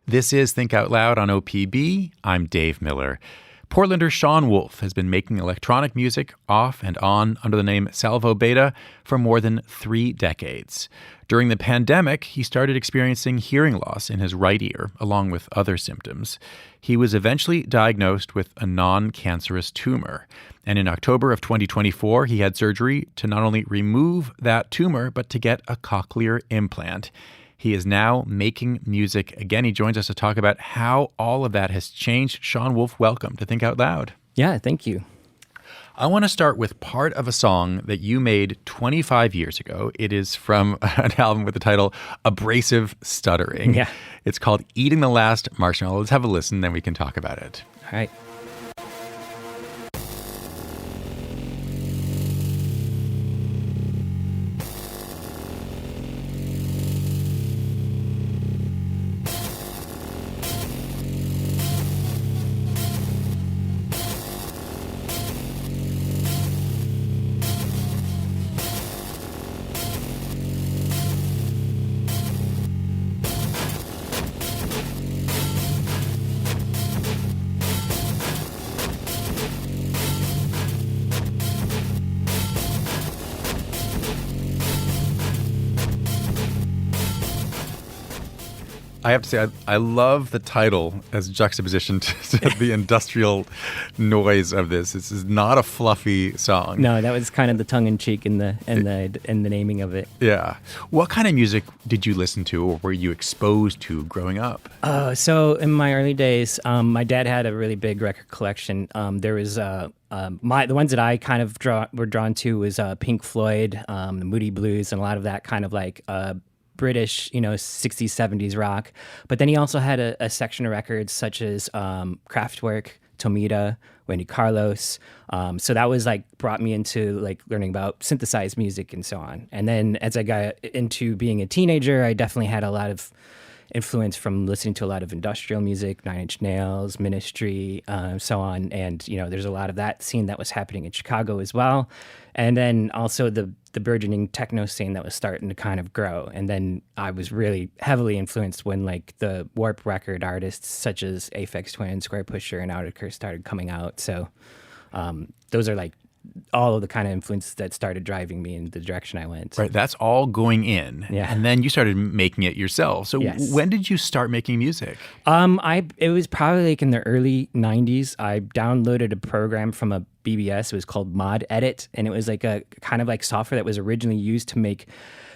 This is Think Out Loud on OPB. I'm Dave Miller. Portlander Sean Wolf has been making electronic music off and on under the name Salvo Beta for more than 3 decades. During the pandemic, he started experiencing hearing loss in his right ear, along with other symptoms. He was eventually diagnosed with a non-cancerous tumor. And in October of 2024, he had surgery to not only remove that tumor, but to get a cochlear implant. He is now making music again. He joins us to talk about how all of that has changed. Sean Wolf, welcome to Think Out Loud. Yeah, thank you. I want to start with part of a song that you made 25 years ago. It is from an album with the title Abrasive Stuttering. Yeah. It's called Eating the Last Marshmallow. Let's have a listen, then we can talk about it. All right. I have to say, I love the title as juxtaposition to the industrial noise of this. This is not a fluffy song. No, that was kind of the tongue-in-cheek in the naming of it. Yeah. What kind of music did you listen to or were you exposed to growing up? So in my early days, my dad had a really big record collection. There was the ones that I kind of were drawn to was Pink Floyd, the Moody Blues, and a lot of that kind of like British, 60s, 70s rock. But then he also had a section of records such as Kraftwerk, Tomita, Wendy Carlos. So that was like brought me into like learning about synthesized music and so on. And then as I got into being a teenager, I definitely had a lot of influence from listening to a lot of industrial music, Nine Inch Nails, Ministry, so on. And, there's a lot of that scene that was happening in Chicago as well. And then also the burgeoning techno scene that was starting to kind of grow. And then I was really heavily influenced when like the Warp record artists such as Aphex Twin, Square Pusher, and Outakir started coming out. So those are like all of the kind of influences that started driving me in the direction I went. Right, that's all going in. Yeah. And then you started making it yourself. So Yes. When did you start making music? It was probably like in the early 90s. I downloaded a program from a BBS. It was called Mod Edit, and it was like a kind of like software that was originally used to make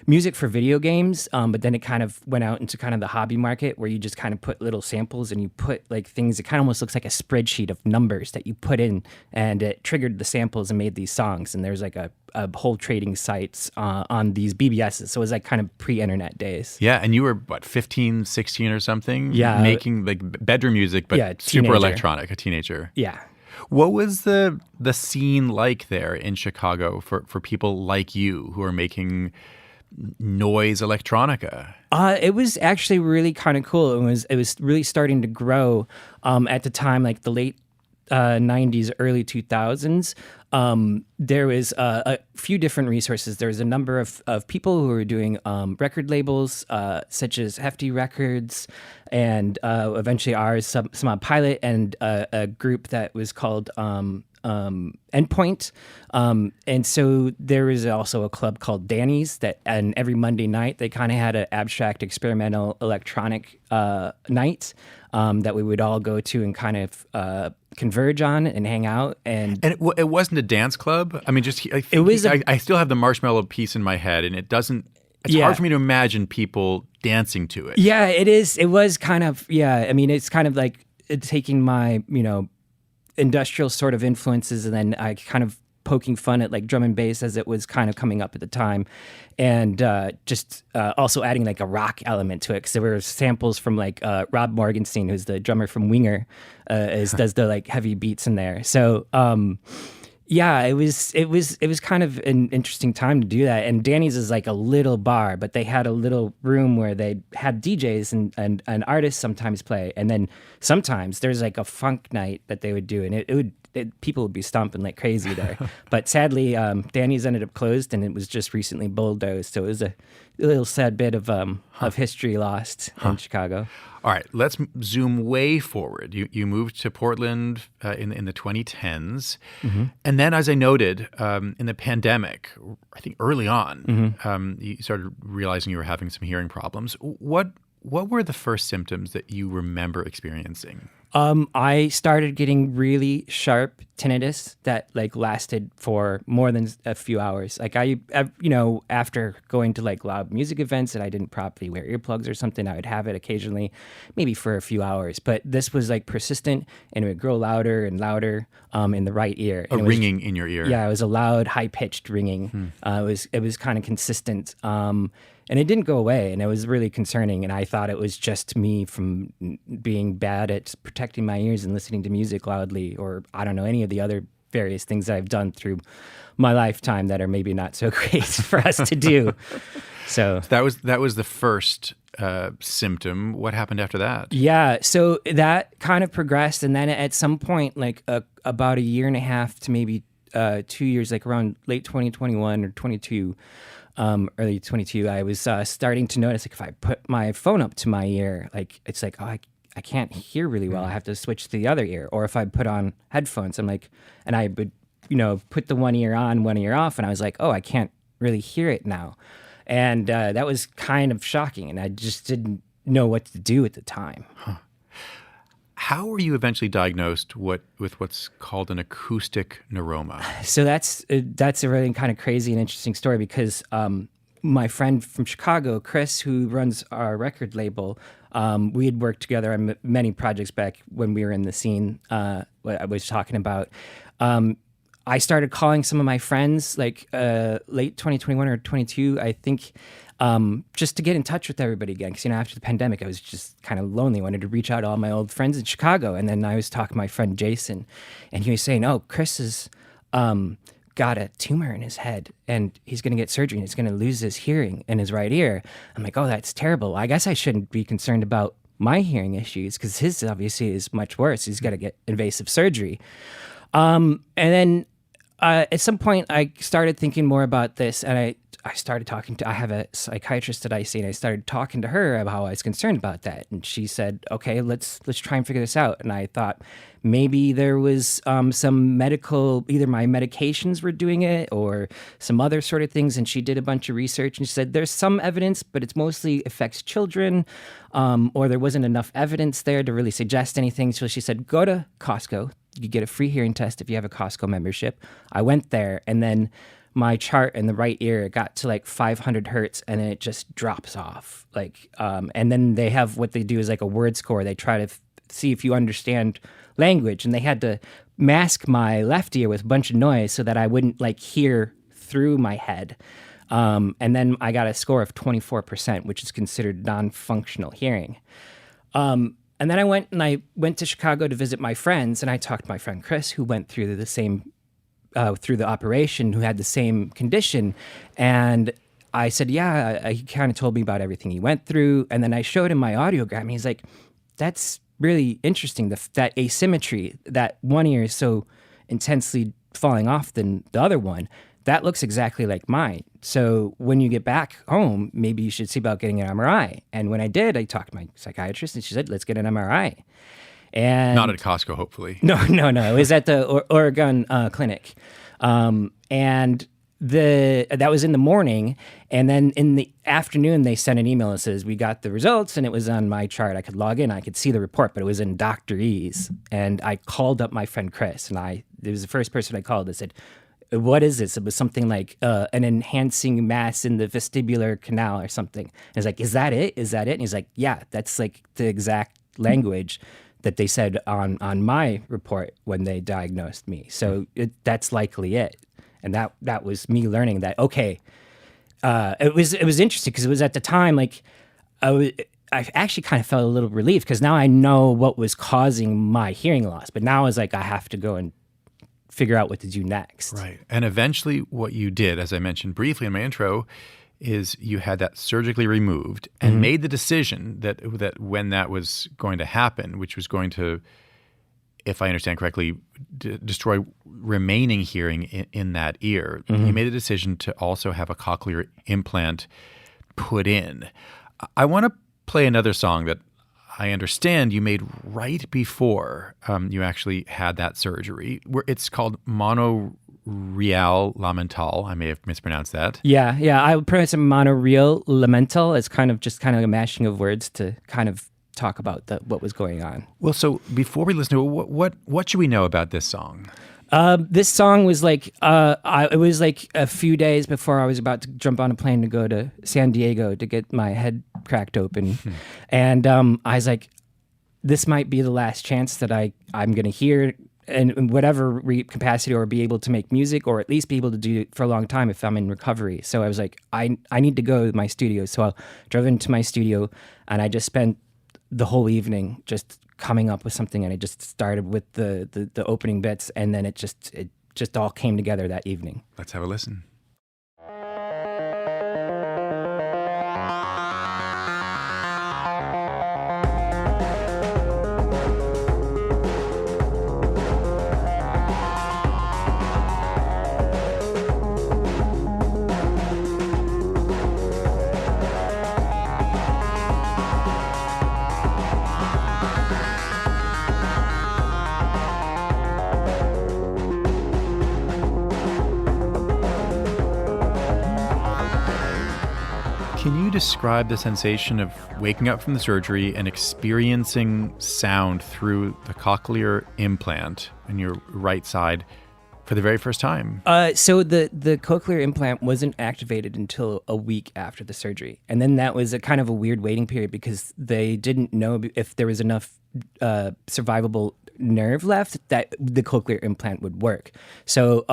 music for video games, but then it kind of went out into kind of the hobby market where you just kind of put little samples and you put like things, it kind of almost looks like a spreadsheet of numbers that you put in, and it triggered the samples and made these songs. And there's like a whole trading sites on these BBSs. So it was like kind of pre-internet days. Yeah, and you were, 15, 16 or something? Yeah. Making like bedroom music, but super teenager. electronic, a teenager. Yeah. What was the scene like there in Chicago for people like you who are making noise electronica? It was actually really kind of cool. It was really starting to grow at the time, like the late 90s, early 2000s. There was a few different resources. There was a number of people who were doing record labels, such as Hefty Records, and eventually ours, some Pilot, and a group that was called Endpoint. And so there was also a club called Danny's and every Monday night they kind of had an abstract experimental electronic night that we would all go to and kind of converge on and hang out. And it wasn't a dance club? I mean, It was I still have the marshmallow piece in my head, and it's hard for me to imagine people dancing to it. Yeah, it is. It was kind of, I mean, it's kind of like taking my, industrial sort of influences, and then I kind of poking fun at like drum and bass as it was kind of coming up at the time, and just also adding like a rock element to it, because there were samples from like Rob Morgenstein, who's the drummer from Winger, does the like heavy beats in there. So yeah, it was kind of an interesting time to do that. And Danny's is like a little bar, but they had a little room where they had DJs and artists sometimes play. And then sometimes there's like a funk night that they would do, and people would be stomping like crazy there. But sadly, Danny's ended up closed, and it was just recently bulldozed. So it was a little sad bit of history lost in Chicago. All right, let's zoom way forward. You moved to Portland in the 2010s. And then, as I noted, in the pandemic, I think early on, you started realizing you were having some hearing problems. What were the first symptoms that you remember experiencing? I started getting really sharp tinnitus that like lasted for more than a few hours. Like after going to like loud music events and I didn't properly wear earplugs or something, I would have it occasionally, maybe for a few hours. But this was like persistent and it would grow louder and louder in the right ear. And ringing in your ear. Yeah, it was a loud, high-pitched ringing. It was kind of consistent. And it didn't go away, and it was really concerning. And I thought it was just me from being bad at protecting my ears and listening to music loudly, or I don't know, any of the other various things that I've done through my lifetime that are maybe not so great for us to do. So that was the first symptom. What happened after that? Yeah, so that kind of progressed, and then at some point, like about a year and a half to maybe 2 years, like around late 2021 or 22. Early 22, I was starting to notice, like, if I put my phone up to my ear, like, it's like, oh, I can't hear really well. I have to switch to the other ear. Or if I put on headphones, I'm like, and I would, put the one ear on, one ear off, and I was like, oh, I can't really hear it now. And that was kind of shocking, and I just didn't know what to do at the time. Huh. How were you eventually diagnosed with what's called an acoustic neuroma? So that's a really kind of crazy and interesting story because my friend from Chicago, Chris, who runs our record label, we had worked together on many projects back when we were in the scene. What I was talking about. I started calling some of my friends like late 2021 or 22, I think, just to get in touch with everybody again. Because, after the pandemic, I was just kind of lonely. I wanted to reach out to all my old friends in Chicago. And then I was talking to my friend Jason, and he was saying, oh, Chris has got a tumor in his head, and he's going to get surgery, and he's going to lose his hearing in his right ear. I'm like, oh, that's terrible. I guess I shouldn't be concerned about my hearing issues because his obviously is much worse. He's got to get invasive surgery. And then at some point, I started thinking more about this, and I started talking to, I have a psychiatrist that I see, and I started talking to her about how I was concerned about that. And she said, okay, let's try and figure this out. And I thought maybe there was some medical, either my medications were doing it or some other sort of things. And she did a bunch of research, and she said, there's some evidence, but it's mostly affects children, or there wasn't enough evidence there to really suggest anything. So she said, go to Costco. You get a free hearing test if you have a Costco membership. I went there, and then my chart in the right ear got to like 500 hertz, and then it just drops off. And then they have what they do is like a word score. They try to see if you understand language, and they had to mask my left ear with a bunch of noise so that I wouldn't like hear through my head. And then I got a score of 24%, which is considered non-functional hearing. And then I went to Chicago to visit my friends, and I talked to my friend Chris, who went through the same through the operation, who had the same condition. And I said, yeah, he kind of told me about everything he went through. And then I showed him my audiogram. And he's like, that's really interesting, that asymmetry, that one ear is so intensely falling off than the other one. That looks exactly like mine. So when you get back home, maybe you should see about getting an MRI. And when I did, I talked to my psychiatrist, and she said, let's get an MRI. And not at Costco, hopefully. No. It was at the Oregon clinic. And that was in the morning. And then in the afternoon, they sent an email that says, we got the results, and it was on my chart. I could log in. I could see the report, but it was in Dr. E's. And I called up my friend Chris, and it was the first person I called that said, what is this? It was something like an enhancing mass in the vestibular canal or something. And I was like, is that it? Is that it? And he's like, yeah, that's like the exact language that they said on my report when they diagnosed me. So that's likely it. And that was me learning that, okay, it was interesting because it was at the time, like, I actually kind of felt a little relieved because now I know what was causing my hearing loss. But now it's like I have to go and figure out what to do next. Right. And eventually what you did, as I mentioned briefly in my intro, is you had that surgically removed and made the decision that when that was going to happen, which was going to, if I understand correctly, destroy remaining hearing in that ear, you made a decision to also have a cochlear implant put in. I want to play another song that I understand you made right before you actually had that surgery. It's called Monoreal Lamental. I may have mispronounced that. Yeah. I would pronounce it monoreal lamental. It's kind of a mashing of words to kind of talk about what was going on. Well, so before we listen to it, what should we know about this song? This song was like it was like a few days before I was about to jump on a plane to go to San Diego to get my head cracked open, and I was like, this might be the last chance that I'm going to hear in whatever capacity, or be able to make music, or at least be able to do it for a long time if I'm in recovery. So I was like, I need to go to my studio. So I drove into my studio, and I just spent the whole evening just coming up with something, and I just started with the opening bits, and then it just all came together that evening. Let's have a listen. Can you describe the sensation of waking up from the surgery and experiencing sound through the cochlear implant in your right side for the very first time? So the cochlear implant wasn't activated until a week after the surgery. And then that was a kind of a weird waiting period because they didn't know if there was enough survivable nerve left that the cochlear implant would work. So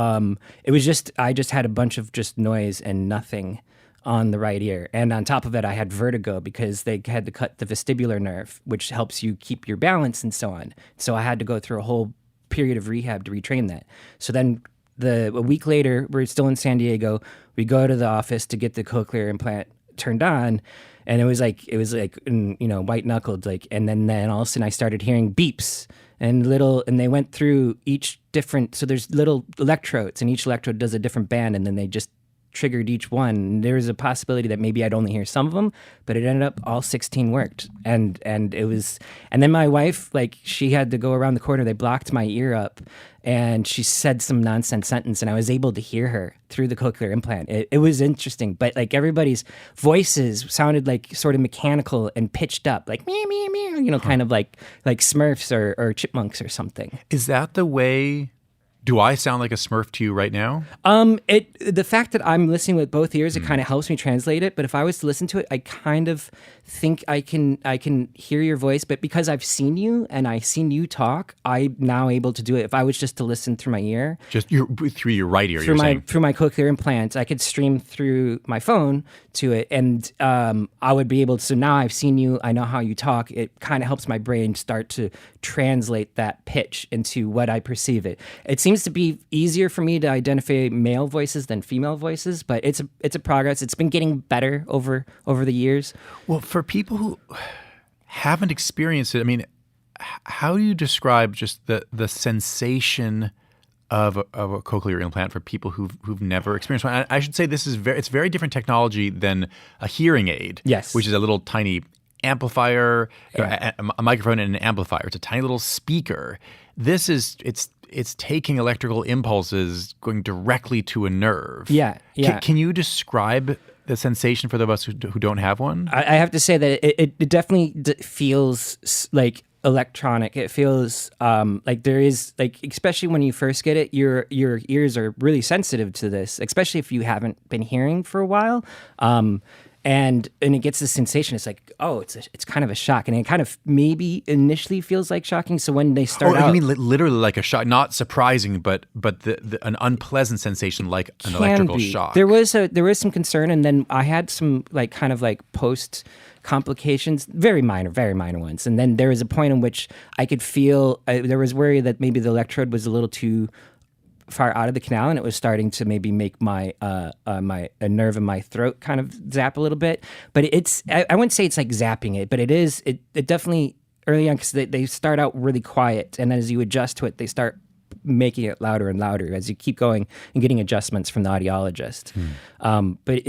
it was I just had a bunch of just noise and nothing on the right ear. And on top of it, I had vertigo because they had to cut the vestibular nerve, which helps you keep your balance and so on. So I had to go through a whole period of rehab to retrain that. So then a week later, we're still in San Diego. We go to the office to get the cochlear implant turned on. And it was like, white knuckled, and then all of a sudden I started hearing beeps and they went through each different, so there's little electrodes and each electrode does a different band, and then they just triggered each one. There was a possibility that maybe I'd only hear some of them, but it ended up all 16 worked. And then my wife, she had to go around the corner. They blocked my ear up and she said some nonsense sentence and I was able to hear her through the cochlear implant. It was interesting, but everybody's voices sounded sort of mechanical and pitched up, like meow, meow, meow, kind of like Smurfs or chipmunks or something. Is that the way? Do I sound like a Smurf to you right now? The fact that I'm listening with both ears, it kind of helps me translate it. But if I was to listen to it, I kind of think I can hear your voice. But because I've seen you and I've seen you talk, I'm now able to do it. If I was just to listen through my ear, through your right ear, through my cochlear implant, I could stream through my phone to it, and I would be able to. So now I've seen you, I know how you talk. It kind of helps my brain start to translate that pitch into what I perceive it. It seems to be easier for me to identify male voices than female voices, but it's a progress. It's been getting better over the years. Well, for people who haven't experienced it, I mean, how do you describe just the sensation of a cochlear implant for people who've never experienced one? I should say it's very different technology than a hearing aid, yes, which is a little tiny amplifier, a microphone and an amplifier. It's a tiny little speaker. This is it's taking electrical impulses going directly to a nerve. Yeah. Can you describe the sensation for those of us who don't have one? I have to say that it definitely feels like electronic. It feels like there is, especially when you first get it, your ears are really sensitive to this, especially if you haven't been hearing for a while. And it gets this sensation. It's like, oh, it's kind of a shock, and it kind of maybe initially feels like shocking. So when they start out, you mean literally like a shock, not surprising, but an unpleasant sensation like an electrical shock. There was some concern, and then I had some post complications, very minor ones. And then there was a point in which I could feel there was worry that maybe the electrode was a little too far out of the canal, and it was starting to maybe make my a nerve in my throat kind of zap a little bit. But I wouldn't say it's like zapping it, but it definitely early on, because they start out really quiet, and then as you adjust to it, they start making it louder and louder as you keep going and getting adjustments from the audiologist. But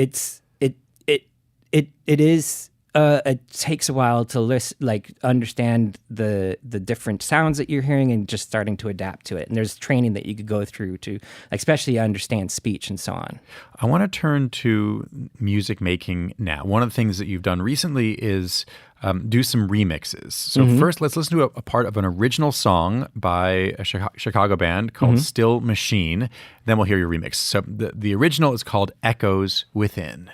it is. It takes a while to understand the different sounds that you're hearing and just starting to adapt to it. And there's training that you could go through to, especially understand speech and so on. I want to turn to music making now. One of the things that you've done recently is do some remixes. So first, let's listen to a part of an original song by a Chicago band called Still Machine. Then we'll hear your remix. So the original is called Echoes Within.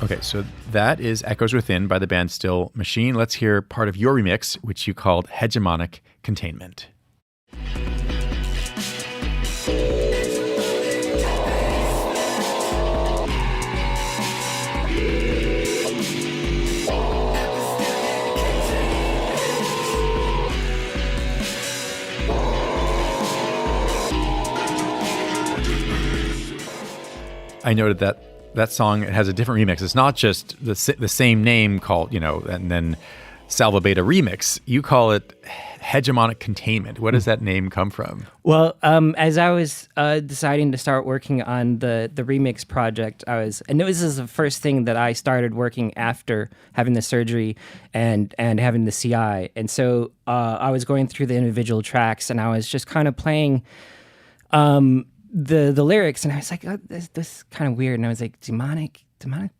Okay, so that is Echoes Within by the band Still Machine. Let's hear part of your remix, which you called Hegemonic Containment. I noted that song has a different remix. It's not just the same name called, and then Salvo Beta Remix. You call it Hegemonic Containment. Where does that name come from? Well, as I was deciding to start working on the remix project, and this is the first thing that I started working after having the surgery and having the CI. And so I was going through the individual tracks and I was just kind of playing the lyrics, and I was like, oh, this is kind of weird. And I was like, demonic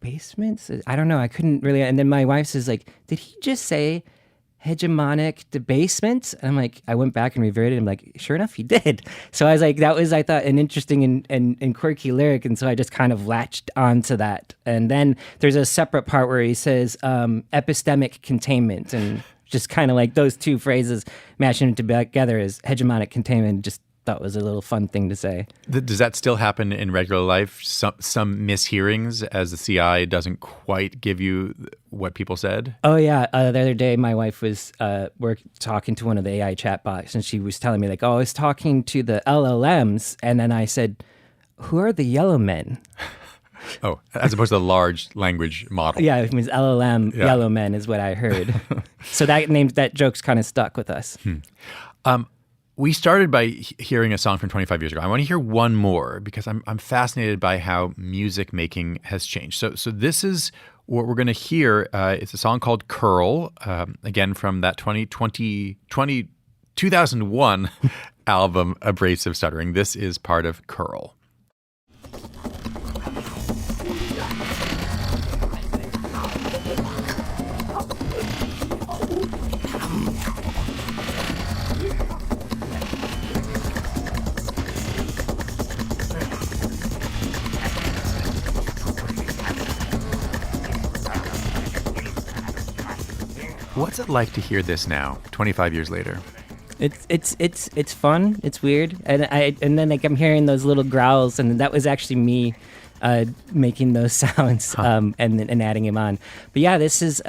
basements? I don't know. I couldn't really. And then my wife says, like, did he just say hegemonic debasement? And I'm like, I went back and reverted. I'm like, sure enough, he did. So I was like, that was, I thought, an interesting and quirky lyric. And so I just kind of latched onto that. And then there's a separate part where he says epistemic containment, and just kind of like those two phrases mashing it together as hegemonic containment. Just thought was a little fun thing to say. Does that still happen in regular life? Some mishearings as the CI doesn't quite give you what people said? Oh, yeah. The other day, my wife was talking to one of the AI chatbots, and she was telling me, like, oh, I was talking to the LLMs, and then I said, who are the yellow men? Oh, as opposed to the large language model. Yeah, it means LLM, yellow men is what I heard. So that joke's kind of stuck with us. We started by hearing a song from 25 years ago. I want to hear one more because I'm fascinated by how music making has changed. So this is what we're going to hear. It's a song called Curl, again from that 2001 album, Abrasive Stuttering. This is part of Curl. What's it like to hear this now, 25 years later? It's fun. It's weird, and then like I'm hearing those little growls, and that was actually me making those sounds and adding them on. But yeah, this is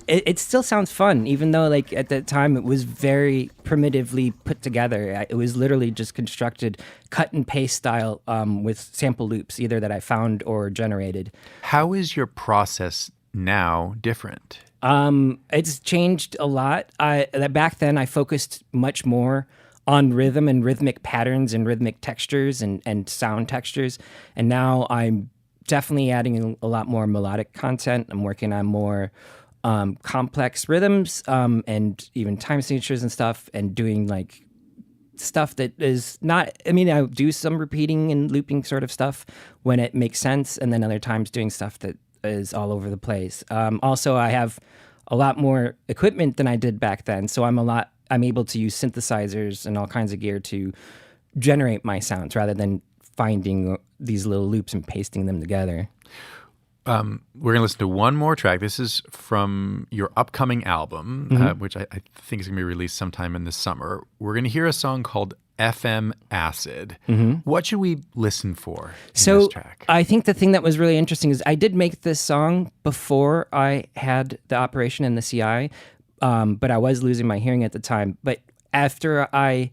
it still sounds fun, even though like at that time it was very primitively put together. It was literally just constructed cut and paste style with sample loops, either that I found or generated. How is your process now different? It's changed a lot. Back then I focused much more on rhythm and rhythmic patterns and rhythmic textures and sound textures. And now I'm definitely adding a lot more melodic content. I'm working on more complex rhythms and even time signatures and stuff, and doing like stuff that is not, I mean, I do some repeating and looping sort of stuff when it makes sense, and then other times doing stuff that is all over the place. Also, I have a lot more equipment than I did back then, so I'm able to use synthesizers and all kinds of gear to generate my sounds rather than finding these little loops and pasting them together. We're going to listen to one more track. This is from your upcoming album, which I think is going to be released sometime in the summer. We're going to hear a song called FM Acid. What should we listen for in this track? I think the thing that was really interesting is I did make this song before I had the operation and the CI, but I was losing my hearing at the time. But after I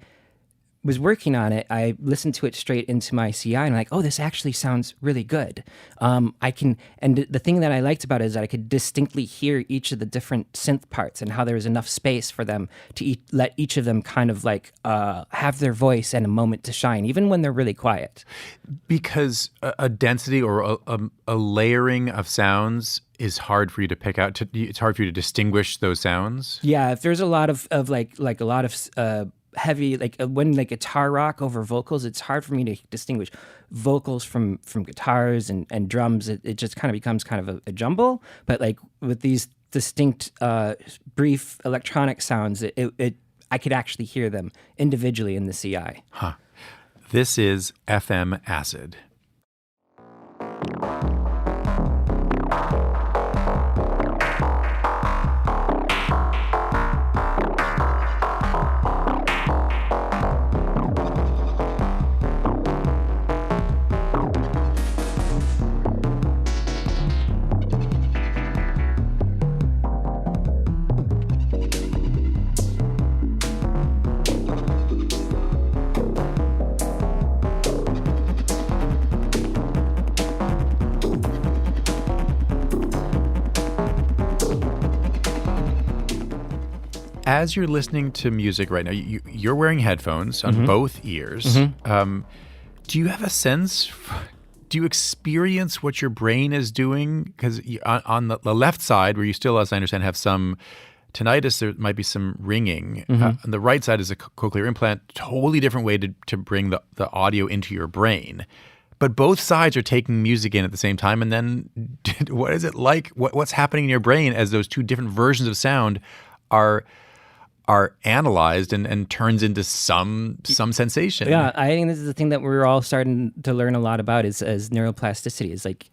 was working on it, I listened to it straight into my CI and like, oh, this actually sounds really good. I can, and the thing that I liked about it is that I could distinctly hear each of the different synth parts and how there was enough space for them to let each of them kind of like have their voice and a moment to shine, even when they're really quiet. Because a density or a layering of sounds is hard for you to pick out. It's hard for you to distinguish those sounds. Yeah, if there's a lot of like a lot of heavy, like when like guitar rock over vocals, it's hard for me to distinguish vocals from guitars and drums. It just kind of becomes kind of a jumble. But like with these distinct brief electronic sounds, I could actually hear them individually in the CI. Huh. This is FM Acid. As you're listening to music right now, you're wearing headphones on both ears. Do you have a sense? Do you experience what your brain is doing? Because on the left side, where you still, as I understand, have some tinnitus, there might be some ringing. On the right side is a cochlear implant, totally different way to bring the audio into your brain. But both sides are taking music in at the same time. And then what is it like? What's happening in your brain as those two different versions of sound are analyzed and turns into some sensation? Yeah, I think this is the thing that we're all starting to learn a lot about is neuroplasticity. Is like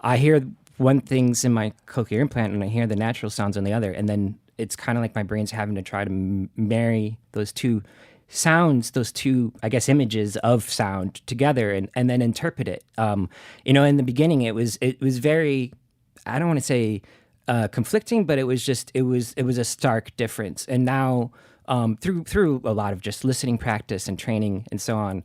I hear one things in my cochlear implant and I hear the natural sounds on the other, and then it's kind of like my brain's having to try to marry those two sounds, those two, I guess, images of sound together and then interpret it. In the beginning it was very, I don't want to say conflicting, but it was a stark difference. And now through a lot of just listening practice and training and so on,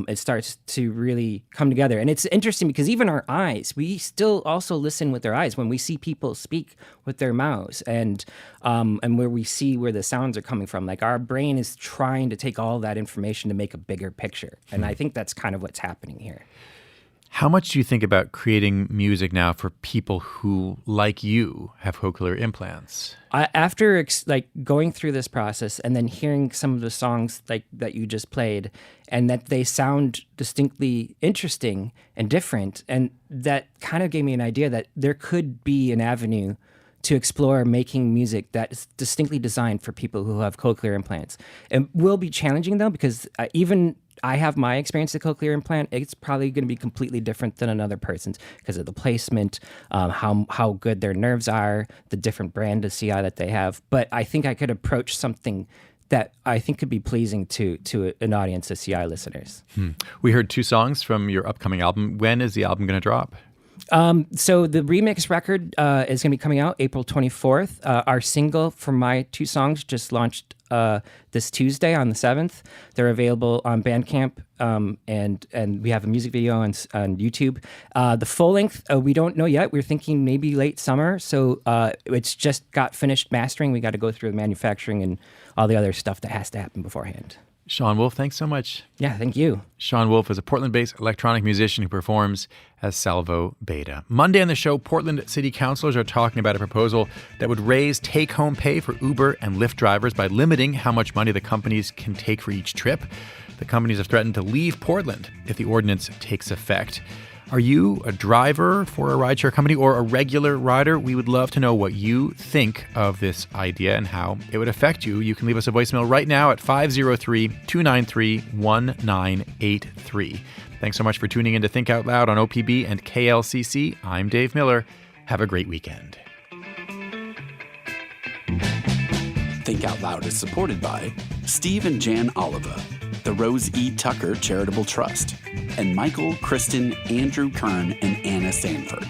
it starts to really come together. And it's interesting because even our eyes, we still also listen with our eyes when we see people speak with their mouths and where we see where the sounds are coming from. Like our brain is trying to take all that information to make a bigger picture. And I think that's kind of what's happening here. How much do you think about creating music now for people who, like you, have cochlear implants? After going through this process and then hearing some of the songs like that you just played, and that they sound distinctly interesting and different, and that kind of gave me an idea that there could be an avenue to explore making music that is distinctly designed for people who have cochlear implants. It will be challenging though, because even I have my experience with cochlear implant. It's probably going to be completely different than another person's because of the placement, how good their nerves are, the different brand of CI that they have. But I think I could approach something that I think could be pleasing to an audience of CI listeners. We heard 2 songs from your upcoming album. When is the album going to drop? So the remix record is going to be coming out April 24th. Our single for my 2 songs just launched this Tuesday on the 7th. They're available on Bandcamp, and we have a music video on YouTube. The full length, we don't know yet. We're thinking maybe late summer. So it's just got finished mastering. We got to go through the manufacturing and all the other stuff that has to happen beforehand. Shawn Wolf, thanks so much. Yeah, thank you. Shawn Wolf is a Portland-based electronic musician who performs as Salvo Beta. Monday on the show, Portland City Councilors are talking about a proposal that would raise take-home pay for Uber and Lyft drivers by limiting how much money the companies can take for each trip. The companies have threatened to leave Portland if the ordinance takes effect. Are you a driver for a rideshare company or a regular rider? We would love to know what you think of this idea and how it would affect you. You can leave us a voicemail right now at 503-293-1983. Thanks so much for tuning in to Think Out Loud on OPB and KLCC. I'm Dave Miller. Have a great weekend. Think Out Loud is supported by Steve and Jan Oliva, the Rose E. Tucker Charitable Trust, and Michael, Kristen, Andrew Kern, and Anna Sanford.